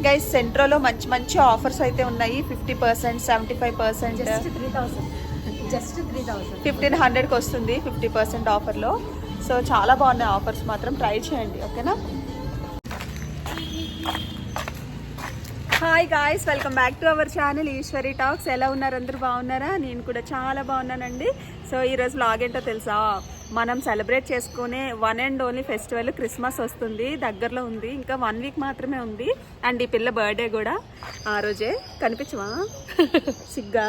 Guys సెంట్రోలో మంచి మంచి offers అయితే ఉన్నాయి. 50%, 75%, జస్ట్ 3000 1500కి వస్తుంది 50% ఆఫర్లో. సో చాలా బాగున్నాయి ఆఫర్స్, మాత్రం ట్రై చేయండి. ఓకేనా? Hi guys, welcome back to our channel Eshwari talks. ఎలా ఉన్నారు? అందరూ బాగున్నారా? నేను కూడా చాలా బాగున్నానండి. సో ఈరోజు వ్లాగ్ ఏంటో తెలుసా? మనం సెలబ్రేట్ చేసుకునే one and only festival Christmas వస్తుంది, దగ్గరలో ఉంది. ఇంకా 1 వీక్ మాత్రమే ఉంది. అండ్ ఈ పిల్ల బర్త్డే కూడా ఆ రోజే. కనిపించవా? సిగ్గా?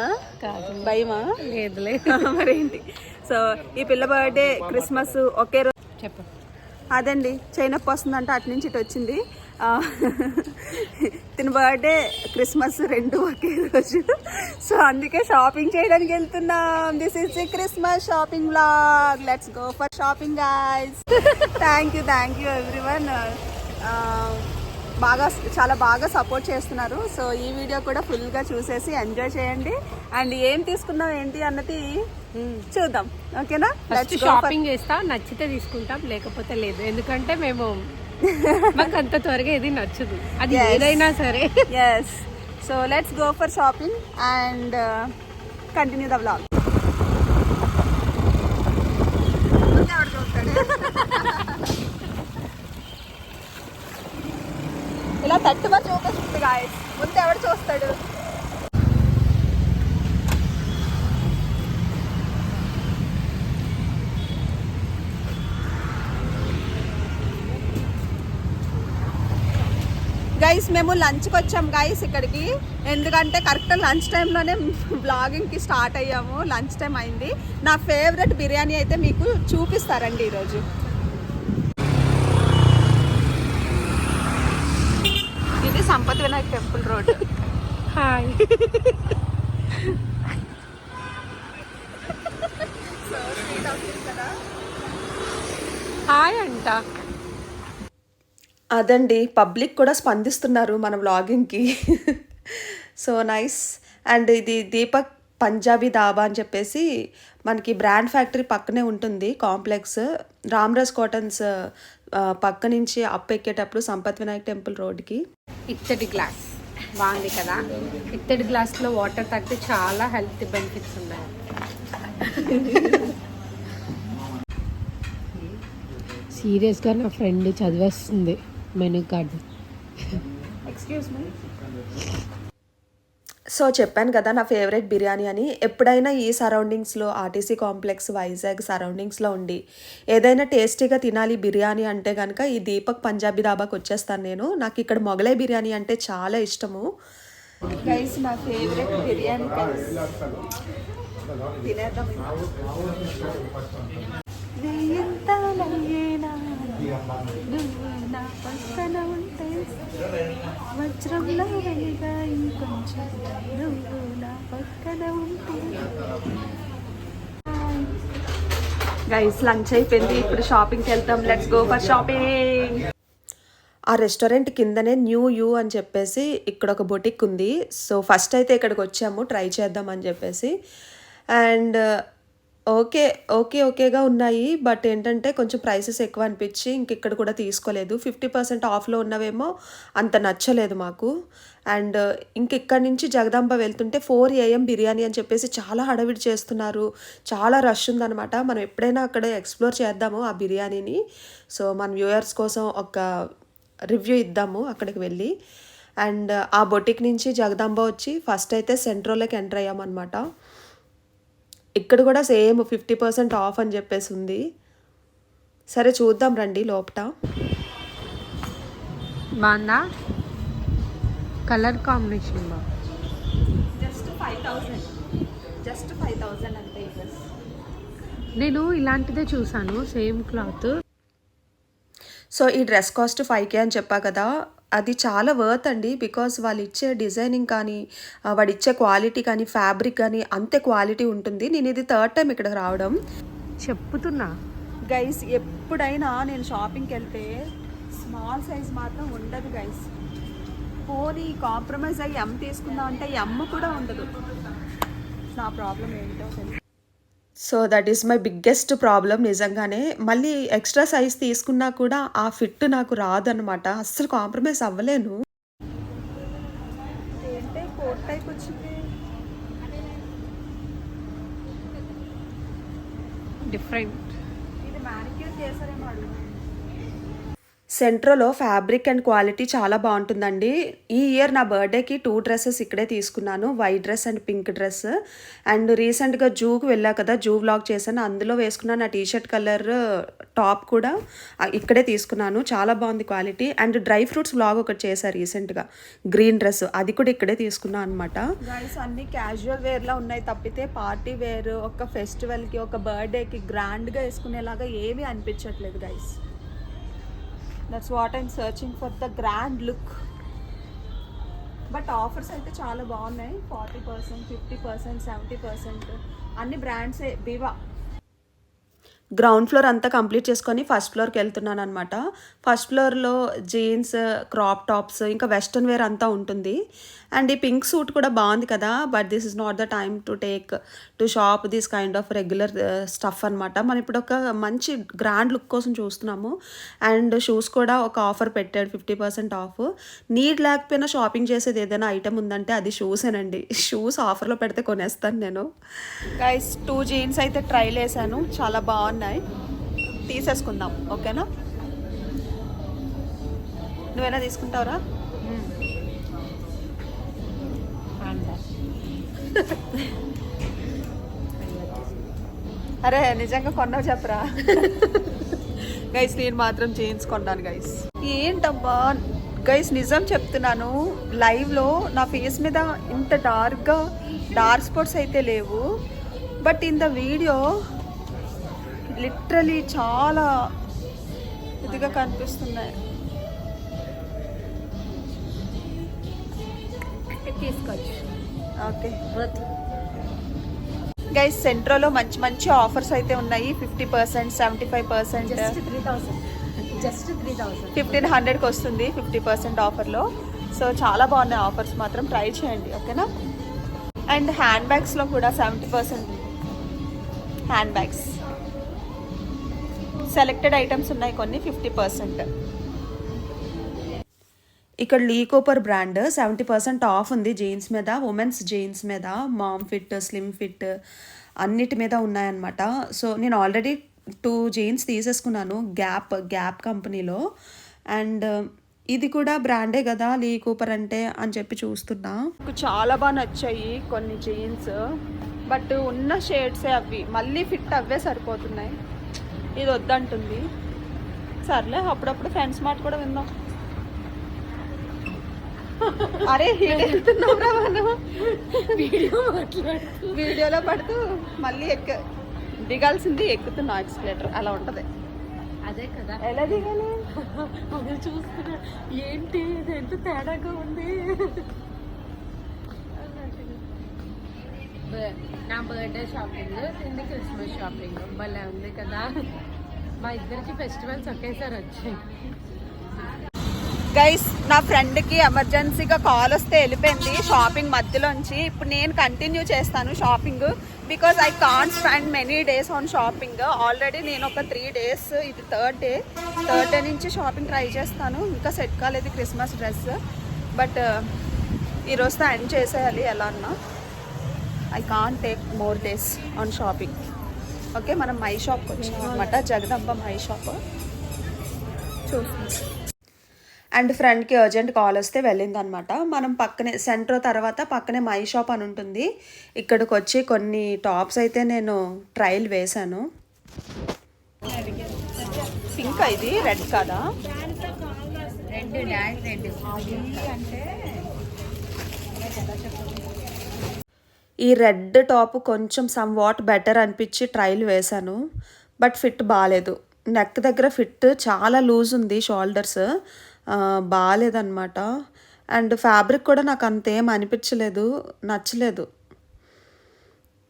భయమా? లేదులే. మరేంటి? సో ఈ పిల్ల బర్త్డే క్రిస్మస్ ఒకే రోజు. చెప్పు. అదండి, చైనప్ప వస్తుందంటే అటు నుంచి ఇటు వచ్చింది. తిన బర్త్డే క్రిస్మస్ రెండు ఒకే రోజు. సో అందుకే షాపింగ్ చేయడానికి వెళ్తున్నాం. This is the Christmas shopping vlog. Let's go for shopping guys. Thank you everyone. చాలా బాగా సపోర్ట్ చేస్తున్నారు. సో ఈ వీడియో కూడా ఫుల్గా చూసేసి ఎంజాయ్ చేయండి. అండ్ ఏం తీసుకున్నాం ఏంటి అన్నది చూద్దాం. ఓకేనా? షాపింగ్ చేస్తా, నచ్చితే తీసుకుంటాం, లేకపోతే లేదు. ఎందుకంటే మాకు అంత త్వరగా ఏది నచ్చదు, అది ఏదైనా సరే. Yes. So let's go for shopping and continue the vlog. ఇలా తట్టుగా చూపిస్తుంది గాయస్. ముందు ఎవడు చూస్తాడు? గైస్ మేము లంచ్కి వచ్చాం గైస్ ఇక్కడికి. ఎందుకంటే కరెక్ట్ లంచ్ టైంలోనే బ్లాగింగ్కి స్టార్ట్ అయ్యాము. లంచ్ టైం అయింది. నా ఫేవరెట్ బిర్యానీ అయితే మీకు చూపిస్తారండి ఈరోజు. ఇది Sampath Vinayak temple road. Hi. Hi అంట. అదండి, పబ్లిక్ కూడా స్పందిస్తున్నారు మన వ్లాగింగ్కి. So nice. అండ్ ఇది దీపక్ పంజాబీ దాబా అని చెప్పేసి మనకి బ్రాండ్ ఫ్యాక్టరీ పక్కనే ఉంటుంది కాంప్లెక్స్. రామ్రాజ్ కాటన్స్ పక్క నుంచి అప్ ఎక్కేటప్పుడు సంపత్ వినాయక్ టెంపుల్ రోడ్కి. ఇత్తడి గ్లాస్ బాగుంది కదా. ఇత్తడి గ్లాస్లో వాటర్ తాగితే చాలా హెల్త్ బెనిఫిట్స్ ఉన్నాయి. సీరియస్గా నా ఫ్రెండ్ చదివేస్తుంది menu card. Excuse me. So చెప్పాను కదా నా ఫేవరెట్ బిర్యానీ అని. ఎప్పుడైనా ఈ సరౌండింగ్స్లో, ఆర్టీసీ కాంప్లెక్స్, వైజాగ్ సరౌండింగ్స్లో ఉండి ఏదైనా టేస్టీగా తినాలి బిర్యానీ అంటే కనుక ఈ దీపక్ పంజాబీ దాబాకి వచ్చేస్తాను నేను. నాకు ఇక్కడ మొగలై బిర్యానీ అంటే చాలా ఇష్టము. గైస్ నా ఫేవరెట్ బిర్యానీ తినేద్దాం. వజ్రంలో గైస్ లంచ్ అయిపోయింది, ఇప్పుడు షాపింగ్కి వెళ్తాం. Let's go for shopping. ఆ రెస్టారెంట్ కిందనే న్యూ యూ అని చెప్పేసి ఇక్కడ ఒక బొటిక్ ఉంది. సో ఫస్ట్ అయితే ఇక్కడికి వచ్చాము ట్రై చేద్దాం అని చెప్పేసి. అండ్ ఓకేగా ఉన్నాయి. బట్ ఏంటంటే కొంచెం ప్రైసెస్ ఎక్కువ అనిపించి ఇంక ఇక్కడ కూడా తీసుకోలేదు. 50% ఆఫ్లో ఉన్నవేమో అంత నచ్చలేదు మాకు. అండ్ ఇంక ఇక్కడ నుంచి జగదాంబ వెళ్తుంటే 4 AM బిర్యానీ అని చెప్పేసి చాలా హడావిడి చేస్తున్నారు. చాలా రష్ ఉందన్నమాట. మనం ఎప్పుడైనా అక్కడ ఎక్స్ప్లోర్ చేద్దాము ఆ బిర్యానీని. సో మన వ్యూయర్స్ కోసం ఒక రివ్యూ ఇద్దాము అక్కడికి వెళ్ళి. అండ్ ఆ బొటిక్ నుంచి జగదాంబ వచ్చి ఫస్ట్ అయితే సెంట్రోలోకి ఎంటర్ అయ్యామన్నమాట. ఇక్కడ కూడా సేమ్ 50% ఆఫ్ అని చెప్పేసి ఉంది. సరే చూద్దాం రండి లోపట. బాగుందా? కలర్ కాంబినేషన్ బా. జస్ట్ 5000 అంటే. నేను ఇలాంటిదే చూసాను, సేమ్ క్లాత్. సో ఈ డ్రెస్ కాస్ట్ 5K అని చెప్పా కదా, అది చాలా వర్త్ అండి. బికాస్ వాళ్ళు ఇచ్చే డిజైనింగ్ కానీ, వాడు ఇచ్చే క్వాలిటీ కానీ, ఫ్యాబ్రిక్ కానీ అంతే క్వాలిటీ ఉంటుంది. నేను ఇది 3rd టైం ఇక్కడికి రావడం. చెప్తున్నా గైస్, ఎప్పుడైనా నేను షాపింగ్కి వెళ్తే స్మాల్ సైజ్ మాత్రం ఉండదు గైస్. పోనీ కాంప్రమైజ్ అయ్యి ఎమ్ తీసుకుందాం అంటే ఎమ్ కూడా ఉండదు. నా ప్రాబ్లం ఏంటో తెలుసు. So that is my biggest problem నిజంగానే. మళ్ళీ ఎక్స్ట్రా సైజ్ తీసుకున్నా కూడా ఆ ఫిట్ నాకు రాదనమాట. అస్సలు కాంప్రమైజ్ అవ్వలేను. టైప్ వచ్చింది? డిఫరెంట్. ఇది మ్యానిక్యూర్ చేసారేమో అడుగు. సెంట్రోలో ఫ్యాబ్రిక్ అండ్ క్వాలిటీ చాలా బాగుంటుందండి. ఈ ఇయర్ నా బర్త్డేకి 2 డ్రెస్సెస్ ఇక్కడే తీసుకున్నాను, white dress and pink dress. And రీసెంట్గా జూకి వెళ్ళా కదా, జూ వ్లాగ్ చేశాను, అందులో వేసుకున్న నా టీషర్ట్ కలర్ టాప్ కూడా ఇక్కడే తీసుకున్నాను. చాలా బాగుంది quality. And dry fruits vlog ఒకటి చేశారు రీసెంట్గా, గ్రీన్ డ్రెస్, అది కూడా ఇక్కడే తీసుకున్నాను అనమాట. గైస్ అన్ని క్యాజువల్ వేర్లా ఉన్నాయి తప్పితే పార్టీ వేర్ ఒక ఫెస్టివల్కి ఒక బర్త్డేకి గ్రాండ్గా వేసుకునేలాగా ఏమీ అనిపించట్లేదు guys. That's what I'm searching for the grand look. But offers అయితే చాలా బాగున్నాయి. 40%, 50%, 70%. అన్ని బ్రాండ్సే. వివా గ్రౌండ్ ఫ్లోర్ అంతా కంప్లీట్ చేసుకొని ఫస్ట్ ఫ్లోర్కి వెళ్తున్నాను అనమాట. ఫస్ట్ ఫ్లోర్లో జీన్స్, క్రాప్ టాప్స్, ఇంకా వెస్ట్రన్ వేర్ అంతా ఉంటుంది. అండ్ ఈ పింక్ సూట్ కూడా బాగుంది కదా, but this is not the time to shop this kind of regular stuff అనమాట. మనం ఇప్పుడు ఒక మంచి గ్రాండ్ లుక్ కోసం చూస్తున్నాము. అండ్ షూస్ కూడా ఒక ఆఫర్ పెట్టాడు, 50% ఆఫ్. నీడ్ లేకపోయినా షాపింగ్ చేసేది ఏదైనా ఐటమ్ ఉందంటే అది షూసేనండి. షూస్ ఆఫర్లో పెడితే కొనేస్తాను నేను. గైస్ 2 జీన్స్ అయితే ట్రైల్ వేసాను, చాలా బాగున్నాయి, తీసేసుకుందాం. ఓకేనా? నువ్వేనా తీసుకుంటావురా? అరే నిజంగా కొన్నావు చెప్పరా? గైస్ నేను మాత్రం జీన్స్ కొన్నాను గైస్. ఏంటబ్బా గైస్, నిజం చెప్తున్నాను, లైవ్లో నా ఫేస్ మీద ఇంత డార్క్ స్పాట్స్ అయితే లేవు, but in the video literally చాలా ఇదిగా కనిపిస్తున్నాయి. తీసుకోవచ్చు. ఓకే గైస్, సెంట్రోలో మంచి మంచి ఆఫర్స్ అయితే ఉన్నాయి. 50%, 75%, జస్ట్ 3,000 1,500కి వస్తుంది 50% ఆఫర్లో. సో చాలా బాగున్నాయి ఆఫర్స్, మాత్రం ట్రై చేయండి. ఓకేనా? అండ్ హ్యాండ్ బ్యాగ్స్లో కూడా 70% హ్యాండ్ బ్యాగ్స్, సెలెక్టెడ్ ఐటమ్స్ ఉన్నాయి కొన్ని 50%. ఇక్కడ లీ కూపర్ బ్రాండ్ 70% ఆఫ్ ఉంది జీన్స్ మీద, ఉమెన్స్ జీన్స్ మీద, మామ్ ఫిట్, స్లిమ్ ఫిట్ అన్నిటి మీద ఉన్నాయన్నమాట. సో నేను ఆల్రెడీ 2 జీన్స్ తీసేసుకున్నాను గ్యాప్ కంపెనీలో. అండ్ ఇది కూడా బ్రాండే కదా లీ కూపర్ అంటే అని చెప్పి చూస్తున్నా. నాకు చాలా బాగా నచ్చాయి కొన్ని జీన్స్, బట్ ఉన్న షేడ్సే అవి, మళ్ళీ ఫిట్ అవే సరిపోతున్నాయి. ఇది వద్దంటుంది. సర్లే, అప్పుడప్పుడు ఫ్రెండ్స్ మాట కూడా విందాం. అరే వెళ్తున్నావురా మనం, వీడియోలో పడుతూ మళ్ళీ దిగాల్సింది ఎక్కుతున్నా ఎక్స్ప్లేటర్, అలా ఉంటుంది. అదే కదా, ఎలా దిగాలి? అదే చూస్తున్నా, ఏంటి ఇది ఎంత తేడాగా ఉంది. నా బర్త్డే షాపింగ్, నిన్న క్రిస్మస్ షాపింగ్ భలే ఉంది కదా. మా ఇద్దరికి ఫెస్టివల్స్ ఒకేసారి వచ్చాయి. గైస్ నా ఫ్రెండ్కి ఎమర్జెన్సీగా కాల్ వస్తే వెళ్ళిపోయింది షాపింగ్ మధ్యలోంచి. ఇప్పుడు నేను కంటిన్యూ చేస్తాను shopping, because I can't spend many days on shopping. Already నేను ఒక 3 days, ఇది థర్డ్ డే నుంచి షాపింగ్ ట్రై చేస్తాను. ఇంకా సెట్ కాలేదు క్రిస్మస్ డ్రెస్, బట్ ఈరోజుతో ఎండ్ చేసేయాలి ఎలా అన్నా. I can't take more days on shopping. Okay, మనం మై షాప్కి వచ్చాం అనమాట, జగదంబ మై షాప్ చూస్తున్నాం. అండ్ ఫ్రెండ్కి అర్జెంట్ కాల్ వస్తే వెళ్ళిందనమాట. మనం పక్కనే సెంట్రో తర్వాత పక్కనే మై షాప్ అని ఉంటుంది. ఇక్కడికి వచ్చి కొన్ని టాప్స్ అయితే నేను ట్రయల్ వేశాను. పింక్, ఇది రెడ్ కదా, ఈ రెడ్ టాప్ కొంచెం సమ్ వాట్ బెటర్ అనిపించి ట్రయల్ వేశాను, బట్ ఫిట్ బాగాలేదు. నెక్ దగ్గర ఫిట్ చాలా లూజ్ ఉంది, షోల్డర్స్ బాగాలేదన్నమాట. అండ్ ఫ్యాబ్రిక్ కూడా నాకు అంతేం అనిపించలేదు, నచ్చలేదు.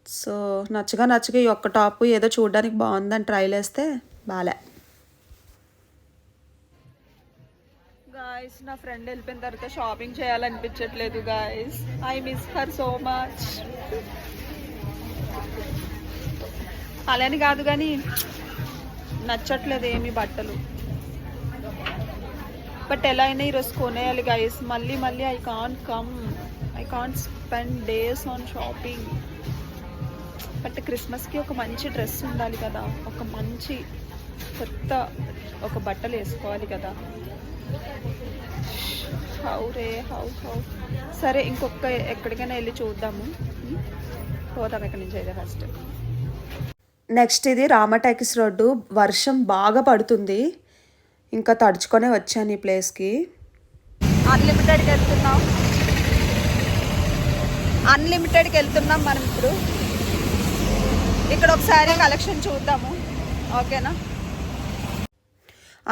సో నచ్చగా ఈ ఒక్క టాప్ ఏదో చూడడానికి బాగుందని ట్రైల్ వేస్తే బాలే. గాయస్ నా ఫ్రెండ్ వెళ్ళిపోయిన తర్వాత షాపింగ్ చేయాలనిపించట్లేదు guys. I miss her so much. అలాని కాదు కానీ నచ్చట్లేదు ఏమి బట్టలు. బట్ ఎలా అయినా ఈరోజు కొనేయాలి గైస్. మళ్ళీ I can't spend days on shopping. But క్రిస్మస్కి ఒక మంచి డ్రెస్ ఉండాలి కదా, ఒక మంచి కొత్త ఒక బట్టలు వేసుకోవాలి కదా. హౌ సరే ఇంకొక ఎక్కడికైనా వెళ్ళి చూద్దాము. పోదాం ఇక్కడి నుంచి అయితే ఫస్ట్. నెక్స్ట్ ఇది రామటాకీస్ రోడ్డు. వర్షం బాగా పడుతుంది, ఇంకా తడుచుకొనే వచ్చాను ఈ ప్లేస్కి. అన్లిమిటెడ్కి వెళ్తున్నాం మనం ఇప్పుడు. ఇక్కడ ఒకసారి కలెక్షన్ చూద్దాము, ఓకేనా?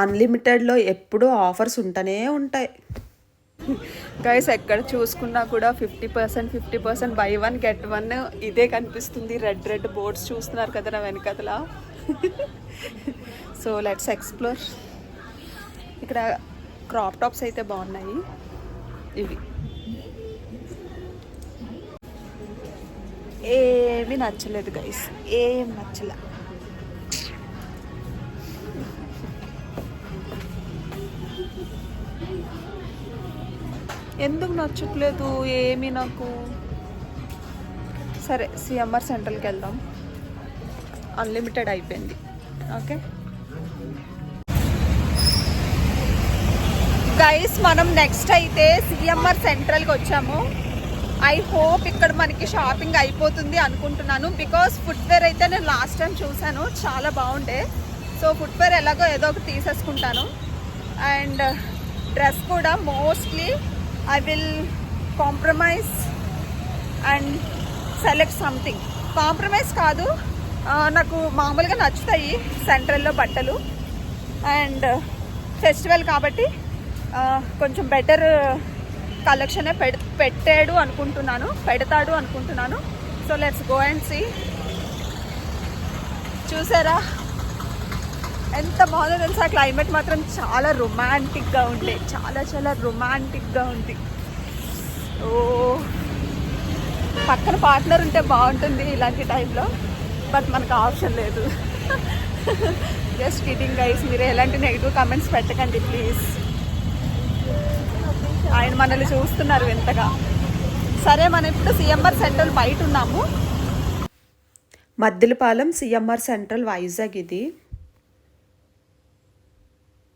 అన్లిమిటెడ్లో ఎప్పుడూ ఆఫర్స్ ఉంటూనే ఉంటాయి గైస్. ఎక్కడ చూసుకున్నా కూడా 50% బై 1 get 1 ఇదే కనిపిస్తుంది. రెడ్ బోర్డ్స్ చూస్తున్నారు కదా నా వెనకతలా. So let's explore. ఇక్కడ క్రాప్ టాప్స్ అయితే బాగున్నాయి. ఇవి ఏమీ నచ్చలేదు గైస్, ఏం నచ్చలే. ఎందుకు నచ్చట్లేదు ఏమీ నాకు. సరే సిఎంఆర్ సెంట్రల్కి వెళ్దాం, అన్లిమిటెడ్ అయిపోయింది. ఓకే గైస్, మనం నెక్స్ట్ అయితే సిఎంఆర్ సెంట్రల్కి వచ్చాము. ఐ హోప్ ఇక్కడ మనకి షాపింగ్ అయిపోతుంది అనుకుంటున్నాను. బికాస్ ఫుట్వేర్ అయితే నేను లాస్ట్ టైం చూసాను, చాలా బాగుండే. సో ఫుట్వేర్ ఎలాగో ఏదో ఒకటి తీసేసుకుంటాను. అండ్ డ్రెస్ కూడా mostly I will compromise and select something. Compromise కాదు, నాకు మామూలుగా నచ్చుతాయి సెంట్రల్లో బట్టలు. అండ్ ఫెస్టివల్ కాబట్టి కొంచెం బెటర్ కలెక్షనే పెడతాడు అనుకుంటున్నాను. So let's go and see. చూసారా ఎంత బాగుందో తెలుసా? క్లైమేట్ మాత్రం చాలా రొమాంటిక్గా ఉండే, చాలా రొమాంటిక్గా ఉంది. ఓ పక్కన పార్ట్నర్ ఉంటే బాగుంటుంది ఇలాంటి టైంలో, బట్ మనకు ఆప్షన్ లేదు. జస్ట్ కిడింగ్ గైస్, మీరు ఎలాంటి నెగిటివ్ కామెంట్స్ పెట్టకండి ప్లీజ్. ఆయన మనల్ని చూస్తున్నారు ఎంతగా. సరే మనం ఇప్పుడు సిఎంఆర్ సెంట్రల్ బయట ఉన్నాము. మద్దిలపాలెం సిఎంఆర్ సెంట్రల్ వైజాగ్ ఇది.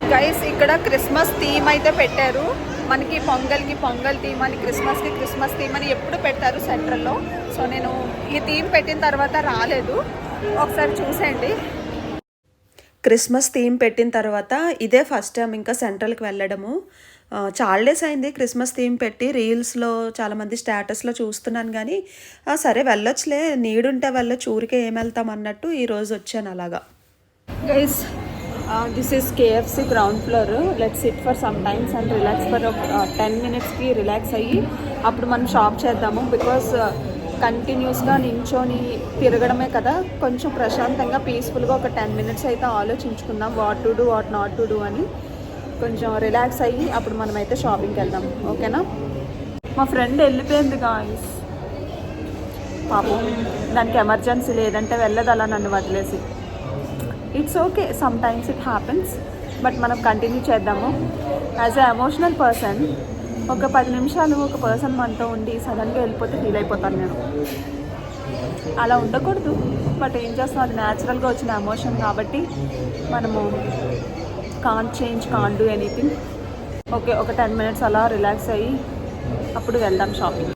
గైస్ ఇక్కడ క్రిస్మస్ థీమ్ అయితే పెట్టారు మనకి. పొంగల్కి పొంగల్ థీమ్ అని, క్రిస్మస్కి క్రిస్మస్ థీమ్ అని ఎప్పుడు పెట్టారు సెంట్రల్లో. సో నేను ఈ థీమ్ పెట్టిన తర్వాత రాలేదు, ఒకసారి చూసేయండి. క్రిస్మస్ థీమ్ పెట్టిన తర్వాత ఇదే ఫస్ట్ టైం ఇంకా సెంట్రల్కి వెళ్ళడము. చాలా డేస్ అయింది క్రిస్మస్ థీమ్ పెట్టి. రీల్స్లో చాలామంది స్టేటస్లో చూస్తున్నాను, కానీ సరే వెళ్ళొచ్చులే, నీడుంటే వెళ్ళొచ్చు, ఊరికే ఏం వెళ్తాం అన్నట్టు ఈరోజు వచ్చాను అలాగా. Guys this is KFC ground floor. Let's sit for some times and relax for 10 minutesకి రిలాక్స్ అయ్యి అప్పుడు మనం షాప్ చేద్దాము. బికాస్ కంటిన్యూస్గా నించొని తిరగడమే కదా, కొంచెం ప్రశాంతంగా పీస్ఫుల్గా ఒక 10 minutes అయితే ఆలోచించుకుందాం what to do what not to do అని. కొంచెం రిలాక్స్ అయ్యి అప్పుడు మనమైతే షాపింగ్కి వెళ్దాం, ఓకేనా? మా ఫ్రెండ్ వెళ్ళిపోయింది గాయ్స్, పాపం దానికి ఎమర్జెన్సీ, లేదంటే వెళ్ళదు అలా నన్ను వదిలేసి. It's okay, some times it happens, but మనం కంటిన్యూ చేద్దాము. యాజ్ ఎ ఎమోషనల్ పర్సన్ ఒక 10 నిమిషాలు ఒక పర్సన్ మనతో ఉండి సడన్గా వెళ్ళిపోతే ఫీల్ అయిపోతాను నేను. అలా ఉండకూడదు, బట్ ఏం చేస్తాం, అది న్యాచురల్గా వచ్చిన ఎమోషన్ కాబట్టి మనము can't change, can't do anything. Okay, ఒక 10 minutes అలా రిలాక్స్ అయ్యి అప్పుడు వెళ్దాం షాపింగ్.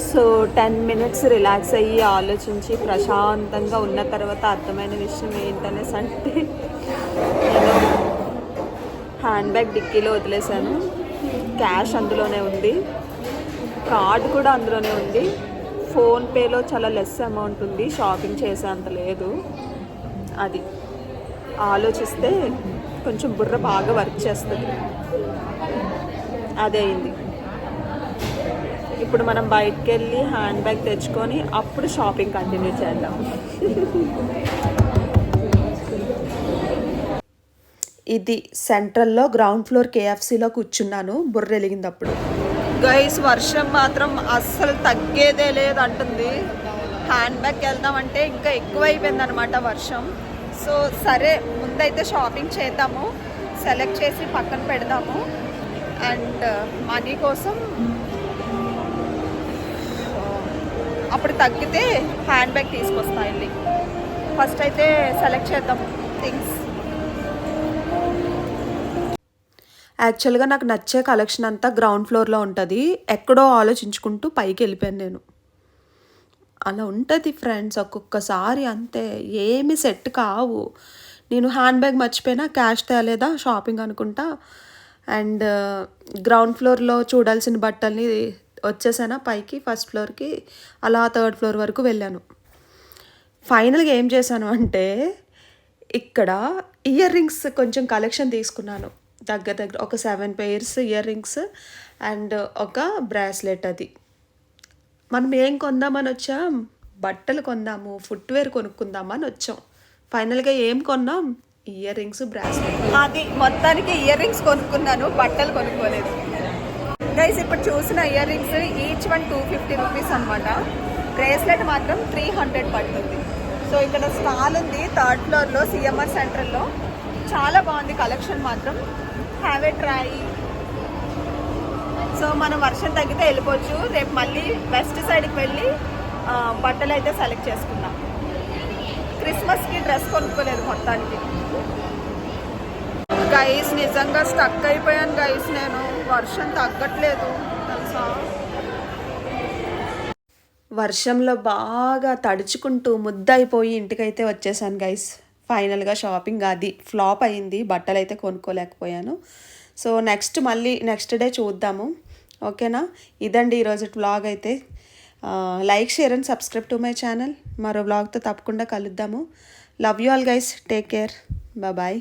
సో 10 minutes రిలాక్స్ అయ్యి ఆలోచించి ప్రశాంతంగా ఉన్న తర్వాత అర్థమైన విషయం ఏంటనేసి అంటే, నేను హ్యాండ్ బ్యాగ్ డిక్కీలో వదిలేశాను, క్యాష్ అందులోనే ఉంది, కార్డ్ కూడా అందులోనే ఉంది, ఫోన్పేలో చాలా లెస్ అమౌంట్ ఉంది, షాపింగ్ చేసేంత లేదు. అది ఆలోచిస్తే కొంచెం బుర్ర బాగా వర్క్ చేస్తుంది. అదే అయింది. ఇప్పుడు మనం బయటకు వెళ్ళి హ్యాండ్ బ్యాగ్ తెచ్చుకొని అప్పుడు షాపింగ్ కంటిన్యూ చేద్దాం. ఇది సెంట్రల్లో గ్రౌండ్ ఫ్లోర్ KFCలో కూర్చున్నాను, బుర్ర వెలిగింది అప్పుడు. గైస్ వర్షం మాత్రం అస్సలు తగ్గేదే లేదంటుంది. హ్యాండ్ బ్యాగ్కి వెళ్దామంటే ఇంకా ఎక్కువ అయిపోయింది అనమాట వర్షం. సో సరే ముందైతే షాపింగ్ చేద్దాము. సెలెక్ట్ చేసి పక్కన పెడదాము. అండ్ మనీ కోసం అప్పుడు తగ్గితే హ్యాండ్ బ్యాగ్ తీసుకొస్తా వెళ్ళి. ఫస్ట్ అయితే సెలెక్ట్ చేద్దాం థింగ్స్. యాక్చువల్గా నాకు నచ్చే కలెక్షన్ అంతా గ్రౌండ్ ఫ్లోర్లో ఉంటుంది. ఎక్కడో ఆలోచించుకుంటూ పైకి వెళ్ళిపోయాను నేను. అలా ఉంటుంది ఫ్రెండ్స్ ఒక్కొక్కసారి, అంతే ఏమి సెట్ కావు. నేను హ్యాండ్ బ్యాగ్ మర్చిపోయినా, క్యాష్ తేలేదా షాపింగ్ అనుకుంటా. అండ్ గ్రౌండ్ ఫ్లోర్లో చూడాల్సిన బట్టల్ని వచ్చేసానా పైకి, ఫస్ట్ ఫ్లోర్కి, అలా థర్డ్ ఫ్లోర్ వరకు వెళ్ళాను. ఫైనల్గా ఏం చేశాను అంటే ఇక్కడ ఇయర్ రింగ్స్ కొంచెం కలెక్షన్ తీసుకున్నాను. దగ్గర ఒక 7 pairs ఇయర్ రింగ్స్ అండ్ ఒక బ్రాస్లెట్. అది మనం ఏం కొందామని వచ్చాం, బట్టలు కొందాము, ఫుట్వేర్ కొనుక్కుందామని వచ్చాం. ఫైనల్గా ఏం కొన్నాం, ఇయర్ రింగ్స్, బ్రాస్లెట్. అది మొత్తానికి ఇయర్ రింగ్స్ కొనుక్కున్నాను, బట్టలు కొనుక్కోలేదు. గైస్ ఇప్పుడు చూసిన ear rings each one 250 rupees అనమాట. బ్రేస్లెట్ మాత్రం 300 పడుతుంది. సో ఇక్కడ స్టాల్ ఉంది థర్డ్ ఫ్లోర్లో సిఎంఆర్ సెంట్రల్లో. చాలా బాగుంది కలెక్షన్ మాత్రం. Have a try. సో మనం వర్షం తగ్గితే వెళ్ళిపోవచ్చు. రేపు మళ్ళీ వెస్ట్ సైడ్కి వెళ్ళి బట్టలు అయితే సెలెక్ట్ చేసుకుందాం. క్రిస్మస్కి డ్రెస్ కొనుక్కోలేదు మొత్తానికి. గైస్ నిజంగా స్టక్ అయిపోయాను గైస్ నేను. వర్షం తగ్గట్లేదు తెలుసా. వర్షంలో బాగా తడుచుకుంటూ ముద్దయిపోయి ఇంటికైతే వచ్చేసాను గైస్. ఫైనల్గా షాపింగ్ అది ఫ్లాప్ అయింది, బట్టలు అయితే కొనుక్కోలేకపోయాను. సో మళ్ళీ నెక్స్ట్ డే చూద్దాము, ఓకేనా. ఇదండి ఈరోజు వ్లాగ్ అయితే. Like, share and subscribe to my channel. మరో వ్లాగ్తో తప్పకుండా కలుద్దాము. Love you all guys, take care, bye.